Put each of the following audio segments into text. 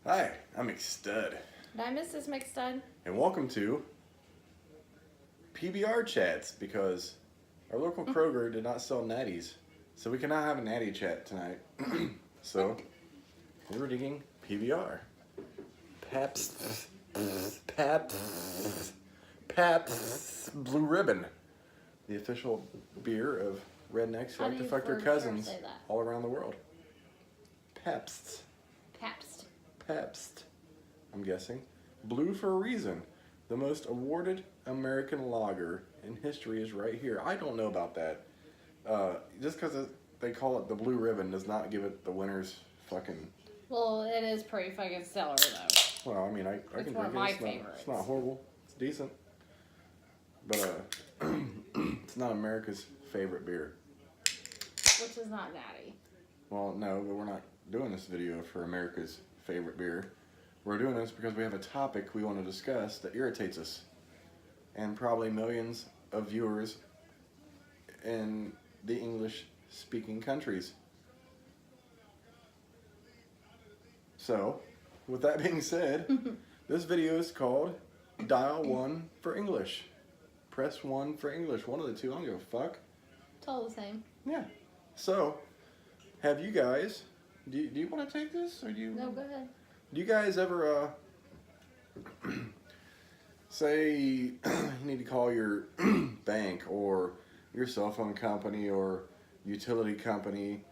Hi, I'm McStud. And I'm Mrs. McStud. And welcome to PBR chats because our local Kroger did not sell natties. So we cannot have a natty chat tonight. So we're digging PBR. Pabst Blue Ribbon. The official beer of rednecks who like to fuck their cousins all around the world. Pabst. I'm guessing. Blue for a reason. The most awarded American lager in history is right here. I don't know about that. Just because they call it the Blue Ribbon does not give it the winner's fucking... Well, it is pretty fucking stellar, though. Well, I mean, I can drink one of my it. favorites. It's not horrible. It's decent. But it's not America's favorite beer. Which is not natty. Well, no, but we're not doing this video for America's favorite beer. We're doing this because we have a topic we want to discuss that irritates us. And probably millions of viewers in the English-speaking countries. So, with that being said, this video is called Dial 1 for English. Press 1 for English. One of the two. I don't give a fuck. It's all the same. Yeah. So, have you guys... Do you want to take this? Or do you... No, go ahead. Do you guys ever, say you need to call your bank or your cell phone company or utility company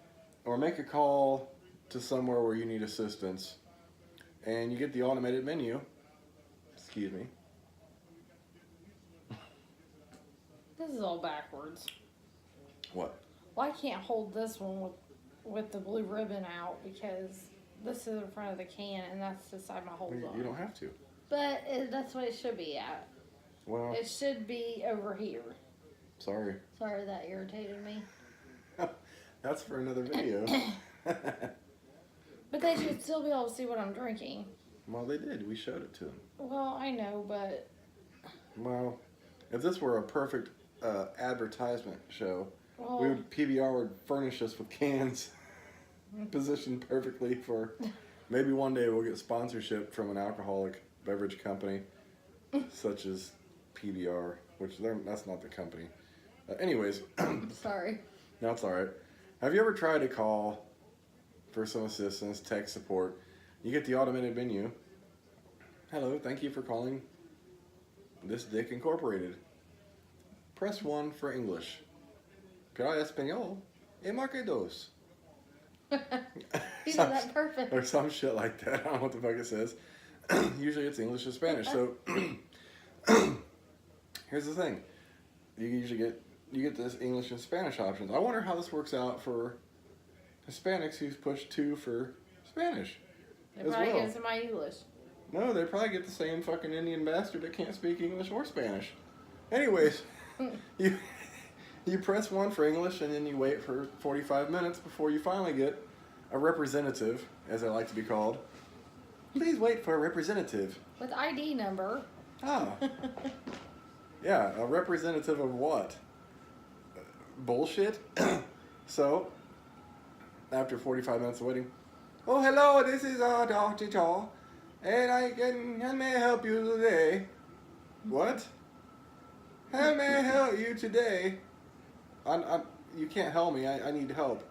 or make a call to somewhere where you need assistance and you get the automated menu, excuse me. This is all backwards. What? Well, I can't hold this one with the blue ribbon out because this is in front of the can and that's the side my hold on. You don't have to. But that's what it should be at. Well, it should be over here. Sorry. Sorry that irritated me. That's for another video. But they should still be able to see what I'm drinking. Well, they did. We showed it to them. Well, I know, but... Well, if this were a perfect advertisement show, well, PBR would furnish us with cans positioned perfectly for... Maybe one day we'll get sponsorship from an alcoholic beverage company, such as PBR, which that's not the company. Anyways. Sorry. No, it's alright. Have you ever tried to call for some assistance, tech support? You get the automated menu. Hello, thank you for calling This Dick Incorporated. Press 1 for English. Para español, marque dos. You did that perfect. Or some shit like that. I don't know what the fuck it says. Usually it's English and Spanish. So here's the thing. You usually get this English and Spanish options. I wonder how this works out for Hispanics who's pushed 2 for Spanish. They probably get some English. No, they probably get the same fucking Indian bastard that can't speak English or Spanish. Anyways, you press 1 for English and then you wait for 45 minutes before you finally get a representative, as I like to be called. Please wait for a representative. With ID number. Ah. Yeah, a representative of what? Bullshit? So, after 45 minutes of waiting, oh, hello, this is Dr. Chaw, and I may help you today. What? How may I help you today? You can't help me. I need help.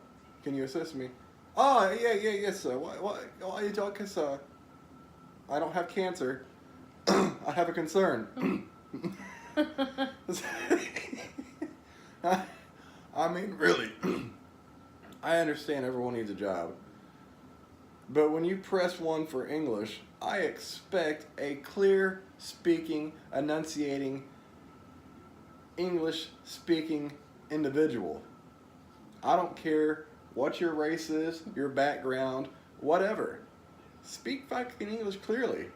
Can you assist me? Oh, yes, sir. What are you talking, sir? I don't have cancer. I have a concern. I mean, really. I understand everyone needs a job. But when you press 1 for English, I expect a clear speaking, enunciating, English speaking individual. I don't care what your race is, your background, whatever. Speak fucking English clearly.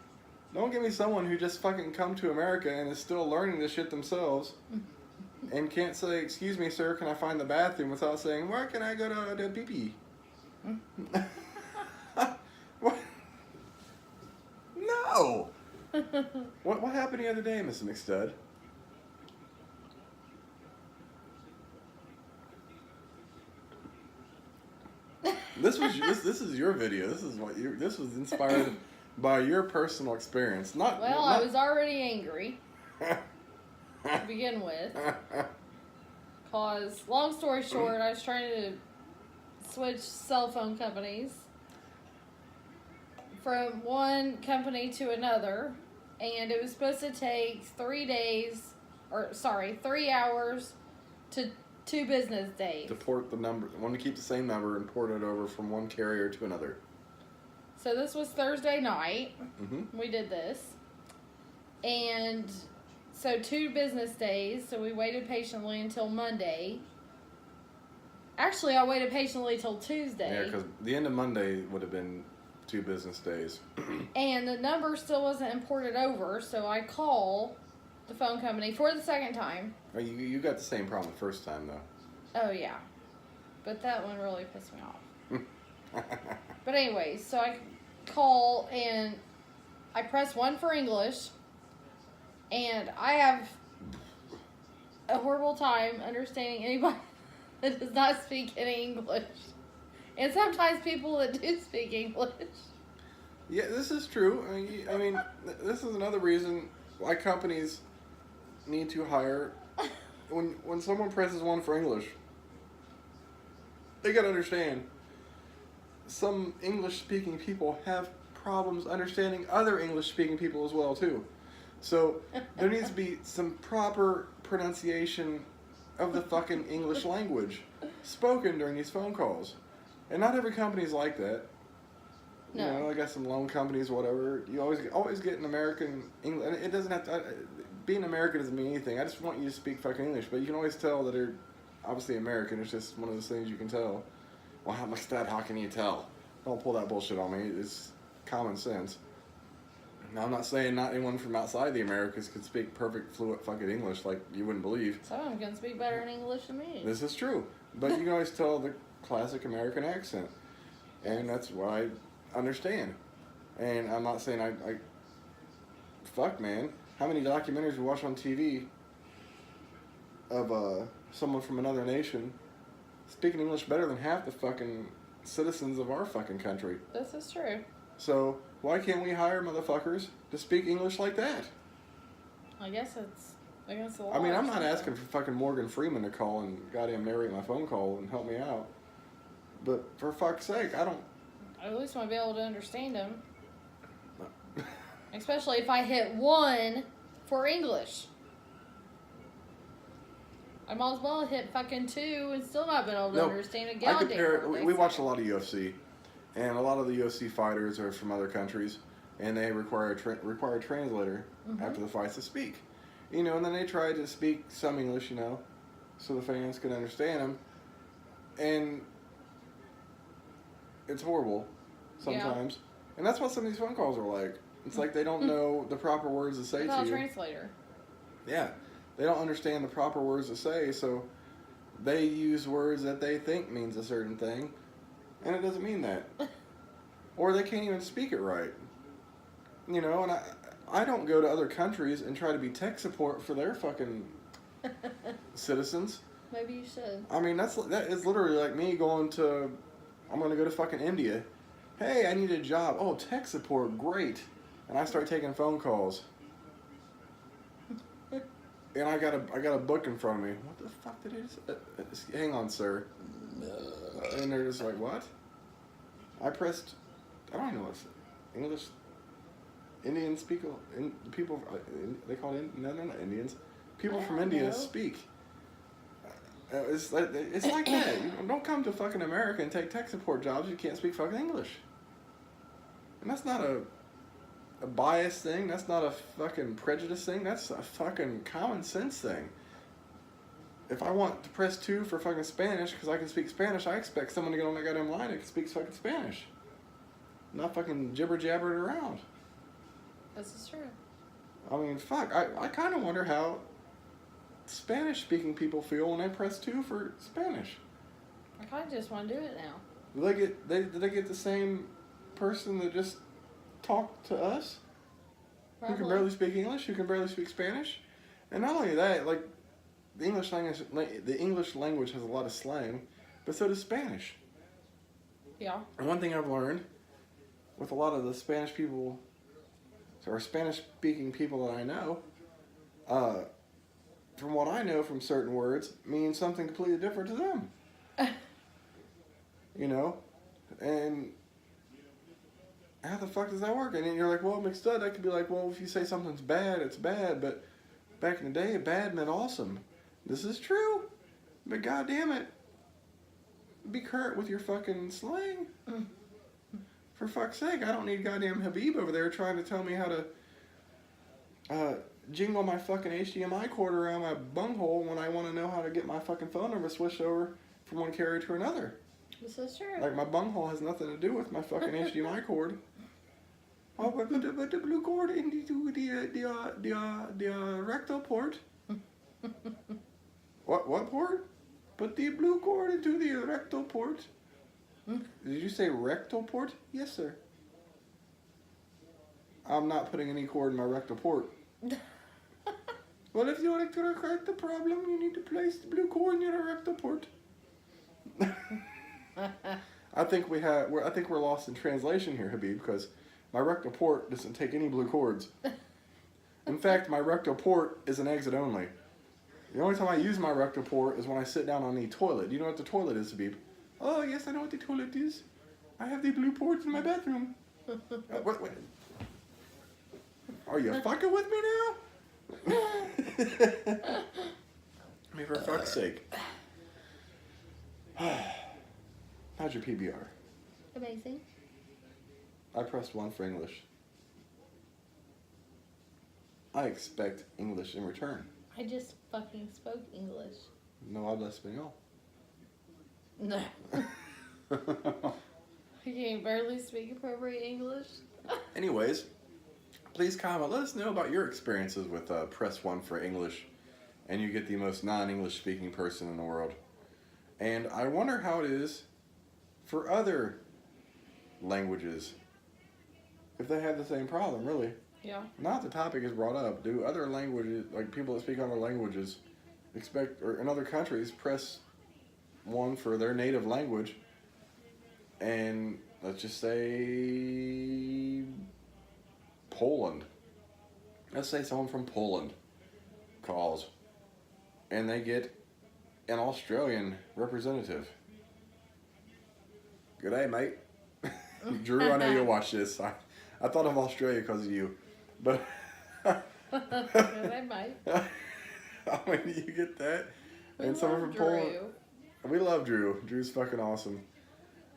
Don't give me someone who just fucking come to America and is still learning this shit themselves and can't say, excuse me, sir, can I find the bathroom without saying, where can I go to the pee-pee? What? No! What happened the other day, Mrs. McStud? This is your video. This was inspired by your personal experience. Well, I was already angry to begin with. Cause, long story short, I was trying to switch cell phone companies from one company to another, and it was supposed to take 3 hours to 2 business days. To port the number, want to keep the same number and port it over from one carrier to another. So this was Thursday night. Mm-hmm. We did this. And so 2 business days, so we waited patiently until Monday. Actually, I waited patiently till Tuesday. Yeah, because the end of Monday would have been 2 business days. And the number still wasn't imported over, so I call the phone company for the second time. Oh, you got the same problem the first time, though. Oh, yeah. But that one really pissed me off. But anyways, so I call and I press 1 for English, and I have a horrible time understanding anybody that does not speak any English. And sometimes people that do speak English. Yeah, this is true. I mean, this is another reason why companies need to hire. When someone presses 1 for English, they gotta understand. Some English-speaking people have problems understanding other English-speaking people as well too. So there needs to be some proper pronunciation of the fucking English language spoken during these phone calls. And not every company's like that. No. You know, I got some loan companies, whatever. You always get an American English. It doesn't have to. Being American doesn't mean anything. I just want you to speak fucking English. But you can always tell that they're obviously American. It's just one of those things you can tell. Well, how can you tell? Don't pull that bullshit on me. It's common sense. Now, I'm not saying not anyone from outside the Americas could speak perfect, fluent fucking English like you wouldn't believe. Some of them can speak better in English than me. This is true. But you can always tell the classic American accent. And that's what I understand. And I'm not saying I fuck, man. How many documentaries we watch on TV of someone from another nation speaking English better than half the fucking citizens of our fucking country? This is true. So why can't we hire motherfuckers to speak English like that? I guess it's against the law. I mean, I'm not asking for fucking Morgan Freeman to call and goddamn narrate my phone call and help me out. But for fuck's sake, I don't... I at least want to be able to understand him. Especially if I hit 1 for English. I might as well hit fucking 2 and still not been able to understand a goddamn word. We watch a lot of UFC, and a lot of the UFC fighters are from other countries, and they require a translator after the fights to speak. You know, and then they try to speak some English, you know, so the fans can understand them. And it's horrible sometimes. Yeah. And that's what some of these phone calls are like. It's like they don't know the proper words to say without to you. a translator. Yeah. They don't understand the proper words to say, so they use words that they think means a certain thing, and it doesn't mean that. Or they can't even speak it right. You know, and I don't go to other countries and try to be tech support for their fucking citizens. Maybe you should. I mean, that is literally like me going to... I'm going to go to fucking India. Hey, I need a job. Oh, tech support, great. And I start taking phone calls. And I got a book in front of me. What the fuck did it say? Hang on, sir. And they're just like, what? I pressed... I don't know what's... English... Indians speak... People... They call it... No, they're not Indians. People from India speak. It's like that. You don't come to fucking America and take tech support jobs. You can't speak fucking English. And that's not a bias thing. That's not a fucking prejudice thing. That's a fucking common sense thing. If I want to press 2 for fucking Spanish because I can speak Spanish, I expect someone to get on that goddamn line that speaks fucking Spanish. Not fucking jibber jabber it around. This is true. I mean, fuck. I kind of wonder how Spanish-speaking people feel when they press 2 for Spanish. I kind of just want to do it now. Do they get the same person that just talked to us? Probably. Who can barely speak English? Who can barely speak Spanish? And not only that, like the English language has a lot of slang, but so does Spanish. Yeah. And one thing I've learned with a lot of the Spanish people, or Spanish-speaking people that I know, from what I know from certain words, means something completely different to them. You know? And how the fuck does that work? And then you're like, well, mixed up, that could be like, well, if you say something's bad, it's bad, but back in the day, bad meant awesome. This is true, but goddamn it, be current with your fucking slang. For fuck's sake, I don't need goddamn Habib over there trying to tell me how to jingle my fucking HDMI cord around my bunghole when I want to know how to get my fucking phone number switched over from one carrier to another. This is true. Like, my bunghole has nothing to do with my fucking HDMI cord. Oh, but the blue cord into the rectal port. What port? Put the blue cord into the rectal port. Did you say rectal port? Yes, sir. I'm not putting any cord in my rectal port. Well, if you want to correct the problem, you need to place the blue cord in your rectal port. I think we're lost in translation here, Habib, because my rectal port doesn't take any blue cords. In fact, my rectal port is an exit only. The only time I use my rectal port is when I sit down on the toilet. Do you know what the toilet is, Habib? Oh, yes, I know what the toilet is. I have the blue ports in my bathroom. Wait. Are you fucking with me now? I mean, for fuck's sake. How's your PBR? Amazing. I pressed 1 for English. I expect English in return. I just fucking spoke English. No habla español. No. I can barely speak appropriate English. Anyways, please comment. Let us know about your experiences with press 1 for English, and you get the most non-English speaking person in the world. And I wonder how it is for other languages, if they have the same problem, really. Yeah. Not the topic is brought up. Do other languages, like people that speak other languages, or in other countries, press 1 for their native language, and let's just say Poland. Let's say someone from Poland calls, and they get an Australian representative. Good day, mate. Drew, I know you'll watch this. I thought of Australia because of you, but I might. I mean, you get that, We and someone love from Poland. Drew. We love Drew. Drew's fucking awesome.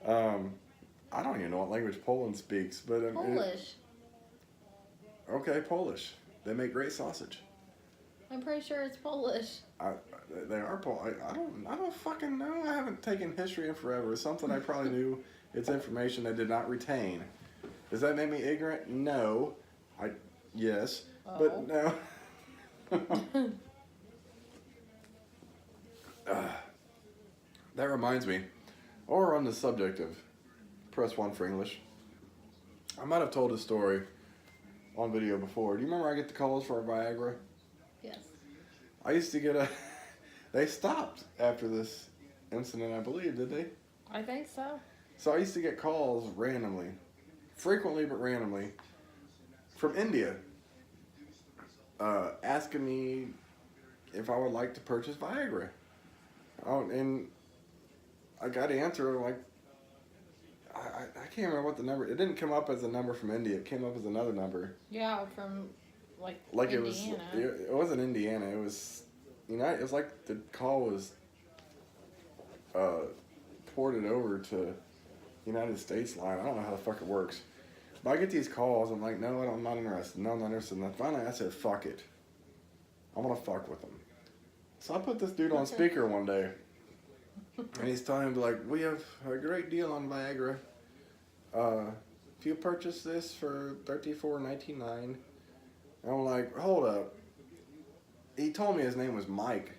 I don't even know what language Poland speaks, but Polish. Okay, Polish. They make great sausage. I'm pretty sure it's Polish. They are Polish. I don't fucking know. I haven't taken history in forever. It's something I probably knew. It's information I did not retain. Does that make me ignorant? No. Yes. Oh. But no. That reminds me, while we're on the subject of press 1 for English, I might have told a story on video before. Do you remember I get the calls for Viagra? Yes. I used to get they stopped after this incident, I believe, did they? I think so. So I used to get calls randomly, frequently but randomly, from India, asking me if I would like to purchase Viagra. Oh, and I got to answer, like, I can't remember what the number, it didn't come up as a number from India, it came up as another number. Yeah, from, like Indiana. It wasn't Indiana, it was, it was like the call was ported over to United States line. I don't know how the fuck it works. But I get these calls, I'm like, no, I'm not interested, no, I'm not interested. And then finally I said, fuck it. I'm gonna fuck with them. So I put this dude on speaker one day, and he's telling him, like, we have a great deal on Viagra. If you purchase this for $34.99, and I'm like, hold up. He told me his name was Mike.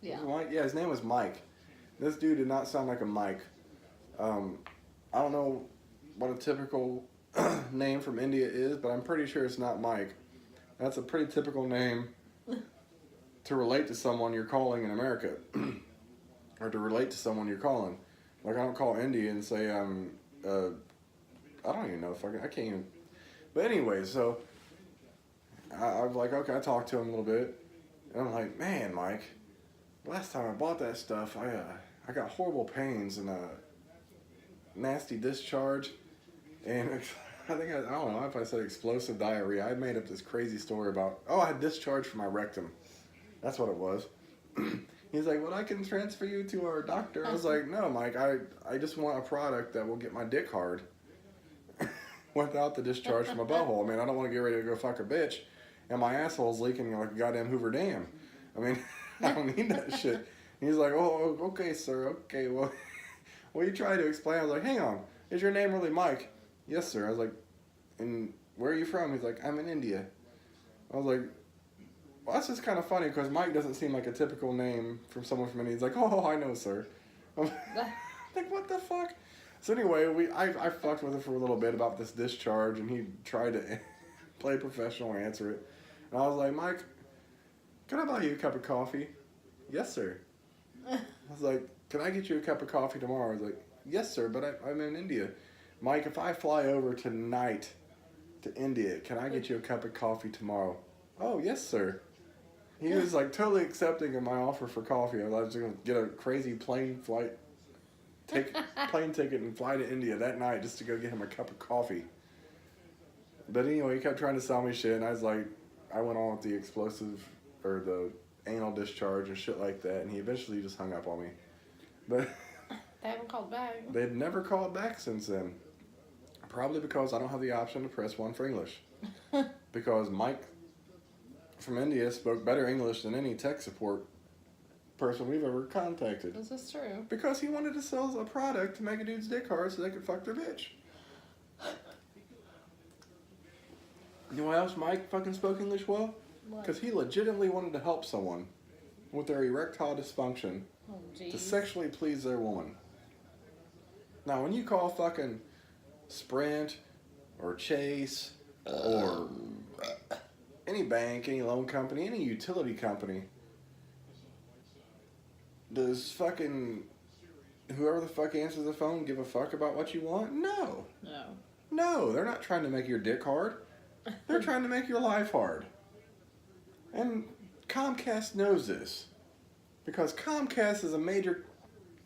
Yeah. Mike? Yeah, his name was Mike. This dude did not sound like a Mike. I don't know what a typical name from India is, but I'm pretty sure it's not Mike. That's a pretty typical name to relate to someone you're calling in America, or to relate to someone you're calling. Like, I don't call India and say I'm I don't even know if I can't even. But anyway, so I was like, okay, I talked to him a little bit. And I'm like, man, Mike, last time I bought that stuff, I got horrible pains and a nasty discharge. And I think, I don't know if I said explosive diarrhea. I made up this crazy story about, I had discharge from my rectum. That's what it was. He's like, well, I can transfer you to our doctor. I was like, no, Mike, I just want a product that will get my dick hard without the discharge from my butthole. I mean, I don't want to get ready to go fuck a bitch and my asshole's leaking like a goddamn Hoover Dam. I mean, I don't need that shit. And he's like, oh, okay, sir, okay, well, well, you try to explain. I was like, hang on, is your name really Mike? Yes, sir. I was like, and where are you from? He's like, I'm in India. I was like, well, that's just kind of funny because Mike doesn't seem like a typical name from someone from India. He's like, oh, I know, sir. I'm like, what the fuck? So anyway, I fucked with him for a little bit about this discharge, and he tried to play professional and answer it. And I was like, Mike, can I buy you a cup of coffee? Yes, sir. I was like, can I get you a cup of coffee tomorrow? I was like, yes, sir, but I'm in India. Mike, if I fly over tonight to India, can I get you a cup of coffee tomorrow? Oh, yes, sir. He was like totally accepting of my offer for coffee. I was going to get a crazy plane ticket and fly to India that night just to go get him a cup of coffee. But anyway, he kept trying to sell me shit, and I was like, I went on with the explosive or the anal discharge and shit like that, and he eventually just hung up on me. But they haven't called back. They've never called back since then. Probably because I don't have the option to press 1 for English. Because Mike from India spoke better English than any tech support person we've ever contacted. This is true. Because he wanted to sell a product to make a dude's dick hard so they could fuck their bitch. You know why else Mike fucking spoke English well? Because he legitimately wanted to help someone with their erectile dysfunction to sexually please their woman. Now, when you call fucking Sprint or Chase or any bank, any loan company, any utility company, does fucking whoever the fuck answers the phone give a fuck about what you want? No. No. No, they're not trying to make your dick hard. They're trying to make your life hard. And Comcast knows this. Because Comcast is a major,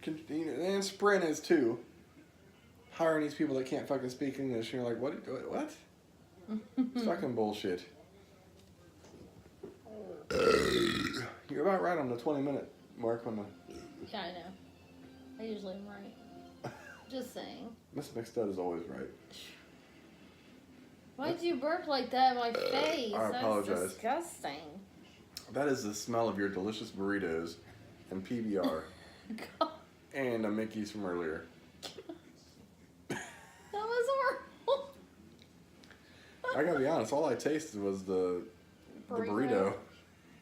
and Sprint is too, hiring these people that can't fucking speak English. And you're like, what? It's fucking bullshit. You're about right on the 20-minute mark on the... Yeah, I know. I usually am right. Just saying. Miss McStud is always right. Why'd you burp like that in my face? I apologize. That's disgusting. That is the smell of your delicious burritos and PBR and a Mickey's from earlier. That was horrible. I gotta be honest, all I tasted was the burrito.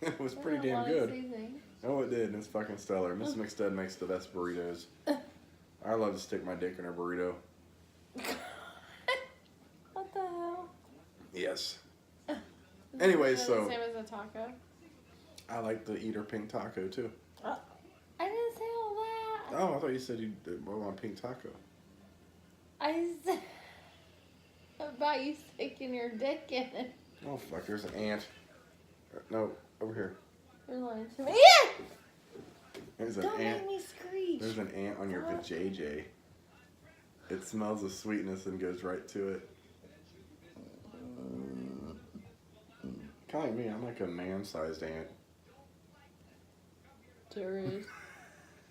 It was pretty damn good. Oh, it did, and it's fucking stellar. Miss McStud makes the best burritos. I love to stick my dick in her burrito. What the hell? Yes. Anyway, so... Same as a taco? I like the eat her pink taco, too. I didn't say all that. Oh, I thought you said you want pink taco. I said about you sticking your dick in it. Oh, fuck, there's an ant. No, over here. You're lying to me. Yeah! There's an Don't ant. make me screech. There's an ant on your vajayjay. It smells of sweetness and goes right to it. Kind of like me, I'm like a man-sized ant. Serious.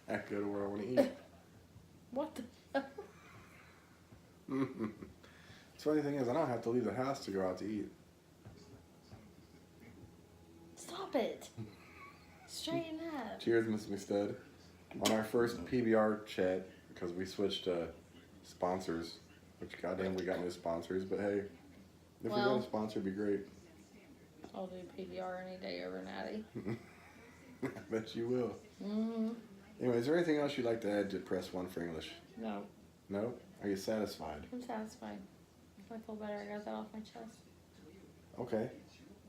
I go to where I want to eat. What the hell? The funny thing is, I don't have to leave the house to go out to eat. Stop it. Straighten up. Cheers, Miss McStud. On our first PBR chat, because we switched sponsors, which goddamn we got no sponsors, but hey, if we got a sponsor, it'd be great. I'll do PBR any day over Natty. I bet you will. Mm-hmm. Anyway, is there anything else you'd like to add to press 1 for English? No. No? Are you satisfied? I'm satisfied. I feel better. I got that off my chest. Okay.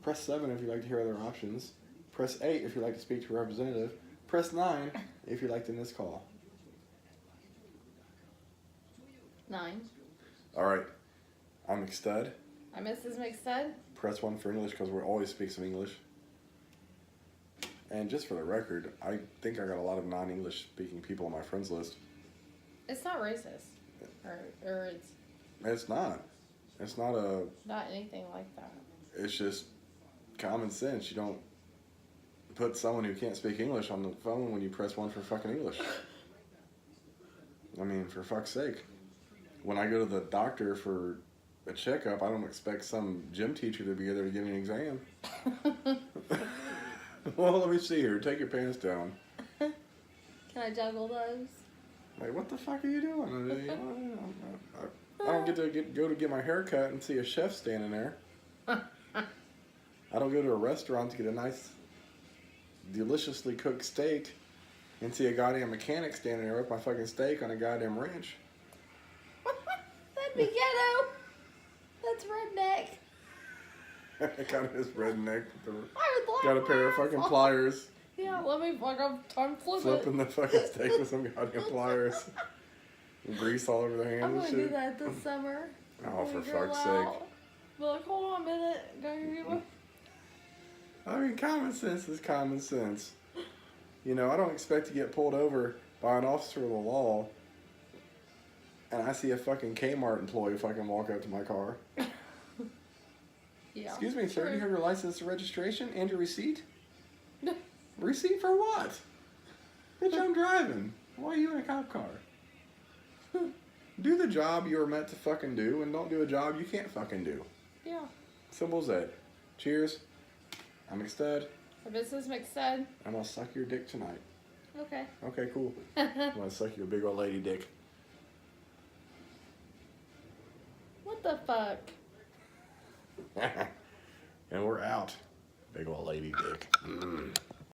Press 7 if you'd like to hear other options. Press 8 if you'd like to speak to a representative. Press 9 if you'd like to miss call. 9. All right. I'm McStud. I'm Mrs. McStud. Press 1 for English because we always speak some English. And just for the record, I think I got a lot of non-English speaking people on my friends list. It's not racist. Or it's It's not. It's not a... not anything like that. It's just common sense. You don't put someone who can't speak English on the phone when you press 1 for fucking English. I mean, for fuck's sake. When I go to the doctor for a checkup, I don't expect some gym teacher to be there to give me an exam. Well, let me see here. Take your pants down. Can I juggle those? Like, what the fuck are you doing? I don't get to go to get my hair cut and see a chef standing there. I don't go to a restaurant to get a nice, deliciously cooked steak and see a goddamn mechanic standing there with my fucking steak on a goddamn ranch. That'd be ghetto. That's redneck. Got his redneck. I would like Got a pair of fucking pliers. Yeah, let me I'm Flipping the fucking steak with some goddamn pliers. Grease all over the hand I'm and gonna shit. do that this summer. Oh, for When we grill fuck's out. sake. Be like, hold on a minute. I mean, common sense is common sense. You know, I don't expect to get pulled over by an officer of the law and I see a fucking Kmart employee fucking walk up to my car. Yeah. Excuse me, sir, do you True. have your license and registration and your receipt? Receipt for what? Bitch, I'm driving. Why are you in a cop car? Do the job you were meant to fucking do and don't do a job you can't fucking do. Yeah. Simple as that. Cheers. I'm McStud. Mrs. McStud. I'm gonna suck your dick tonight. Okay. Okay, cool. I'm gonna suck your big old lady dick. What the fuck? And we're out. Big old lady dick.